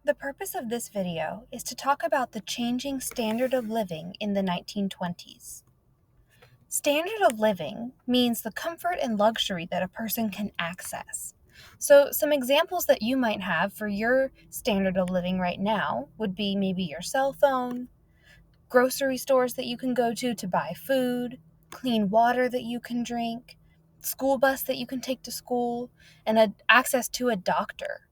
The purpose of this video is to talk about the changing standard of living in the 1920s. Standard of living means the comfort and luxury that a person can access. So some examples that you might have for your standard of living right now would be maybe your cell phone, grocery stores that you can go to buy food, clean water that you can drink, school bus that you can take to school, and access to a doctor.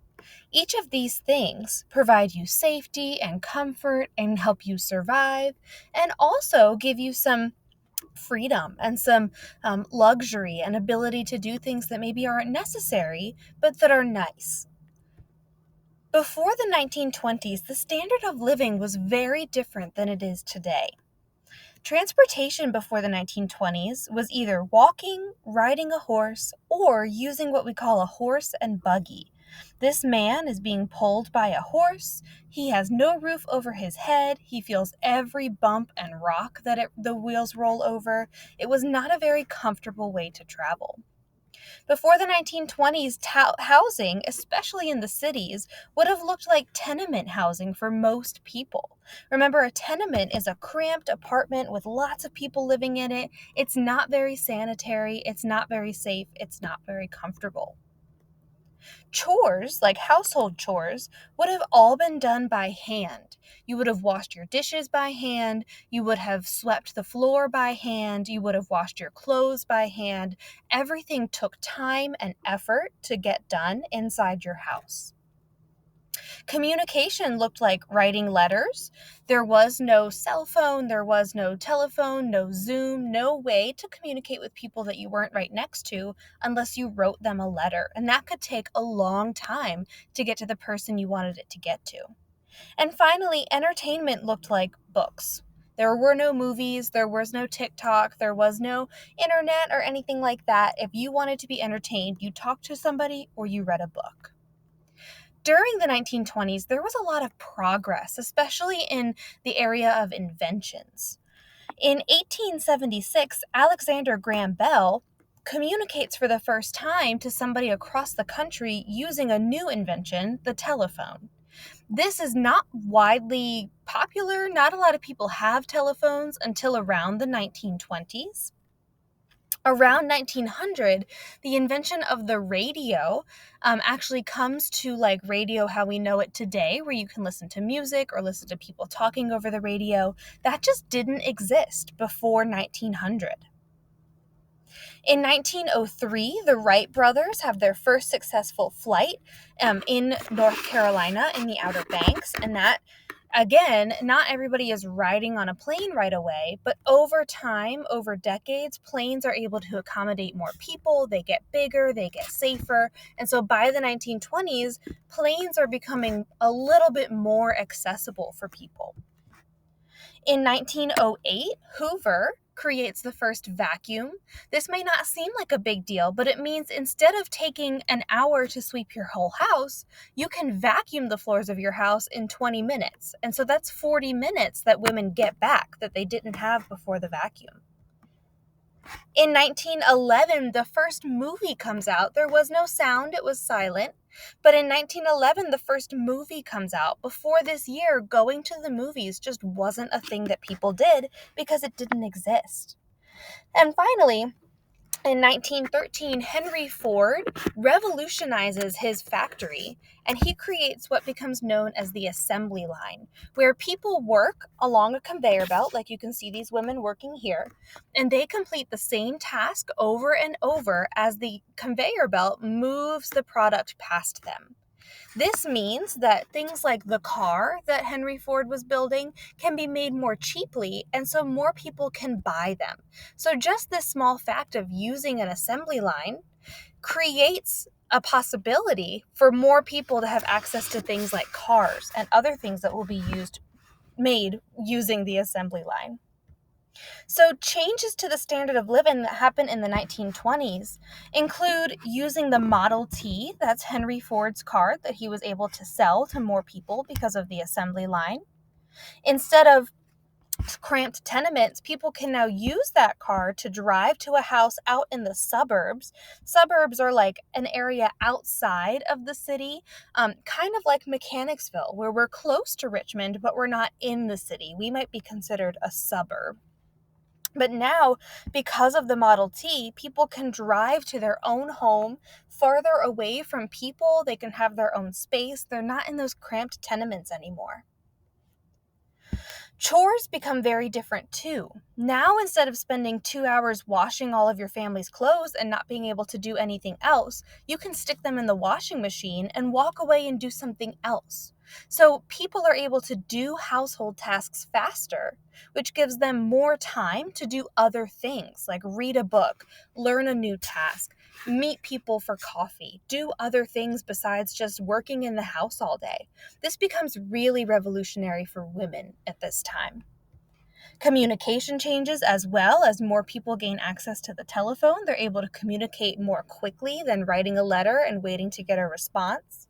Each of these things provide you safety and comfort and help you survive, and also give you some freedom and some luxury and ability to do things that maybe aren't necessary, but that are nice. Before the 1920s, the standard of living was very different than it is today. Transportation before the 1920s was either walking, riding a horse, or using what we call a horse and buggy. This man is being pulled by a horse. He has no roof over his head. He feels every bump and rock that the wheels roll over. It was not a very comfortable way to travel. Before the 1920s, housing, especially in the cities, would have looked like tenement housing for most people. Remember, a tenement is a cramped apartment with lots of people living in it. It's not very sanitary, it's not very safe, it's not very comfortable. Chores, like household chores, would have all been done by hand. You would have washed your dishes by hand, you would have swept the floor by hand, you would have washed your clothes by hand. Everything took time and effort to get done inside your house. Communication looked like writing letters. There was no cell phone, there was no telephone, no Zoom, no way to communicate with people that you weren't right next to unless you wrote them a letter. And that could take a long time to get to the person you wanted it to get to. And finally, entertainment looked like books. There were no movies, there was no TikTok, there was no internet or anything like that. If you wanted to be entertained, you talked to somebody or you read a book. During the 1920s, there was a lot of progress, especially in the area of inventions. In 1876, Alexander Graham Bell communicates for the first time to somebody across the country using a new invention, the telephone. This is not widely popular. Not a lot of people have telephones until around the 1920s. Around 1900, the invention of the radio actually comes to like radio how we know it today, where you can listen to music or listen to people talking over the radio. That just didn't exist before 1900. In 1903, the Wright brothers have their first successful flight in North Carolina in the Outer Banks, and that, again, not everybody is riding on a plane right away, but over time, over decades, planes are able to accommodate more people, they get bigger, they get safer, and so by the 1920s, planes are becoming a little bit more accessible for people. In 1908, Hoover creates the first vacuum. This may not seem like a big deal, but it means instead of taking an hour to sweep your whole house, you can vacuum the floors of your house in 20 minutes. And so that's 40 minutes that women get back that they didn't have before the vacuum. In 1911, the first movie comes out. There was no sound, it was silent. But in 1911, the first movie comes out. Before this year, going to the movies just wasn't a thing that people did because it didn't exist. And finally, in 1913, Henry Ford revolutionizes his factory, and he creates what becomes known as the assembly line, where people work along a conveyor belt, like you can see these women working here, and they complete the same task over and over as the conveyor belt moves the product past them. This means that things like the car that Henry Ford was building can be made more cheaply, and so more people can buy them. So just this small fact of using an assembly line creates a possibility for more people to have access to things like cars and other things that will be made using the assembly line. So changes to the standard of living that happened in the 1920s include using the Model T, that's Henry Ford's car that he was able to sell to more people because of the assembly line. Instead of cramped tenements, people can now use that car to drive to a house out in the suburbs. Suburbs are like an area outside of the city, kind of like Mechanicsville, where we're close to Richmond, but we're not in the city. We might be considered a suburb. But now, because of the Model T, people can drive to their own home farther away from people. They can have their own space. They're not in those cramped tenements anymore. Chores become very different too. Now, instead of spending 2 hours washing all of your family's clothes and not being able to do anything else, you can stick them in the washing machine and walk away and do something else. So, people are able to do household tasks faster, which gives them more time to do other things like read a book, learn a new task, meet people for coffee, do other things besides just working in the house all day. This becomes really revolutionary for women at this time. Communication changes as well as more people gain access to the telephone. They're able to communicate more quickly than writing a letter and waiting to get a response.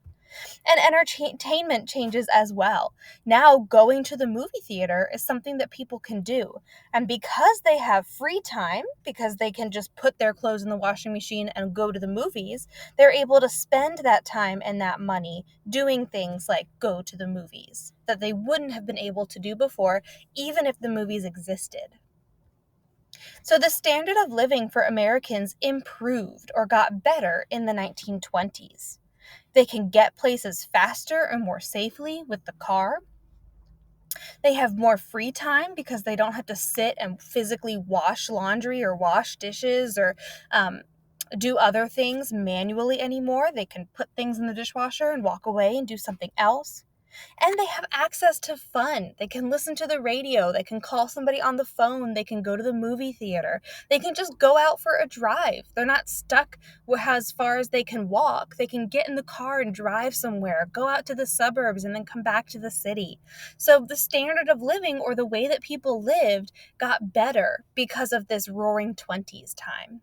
And entertainment changes as well. Now, going to the movie theater is something that people can do. And because they have free time, because they can just put their clothes in the washing machine and go to the movies, they're able to spend that time and that money doing things like go to the movies that they wouldn't have been able to do before, even if the movies existed. So the standard of living for Americans improved or got better in the 1920s. They can get places faster and more safely with the car. They have more free time because they don't have to sit and physically wash laundry or wash dishes or do other things manually anymore. They can put things in the dishwasher and walk away and do something else. And they have access to fun. They can listen to the radio. They can call somebody on the phone. They can go to the movie theater. They can just go out for a drive. They're not stuck as far as they can walk. They can get in the car and drive somewhere, go out to the suburbs, and then come back to the city. So the standard of living, or the way that people lived, got better because of this roaring 20s time.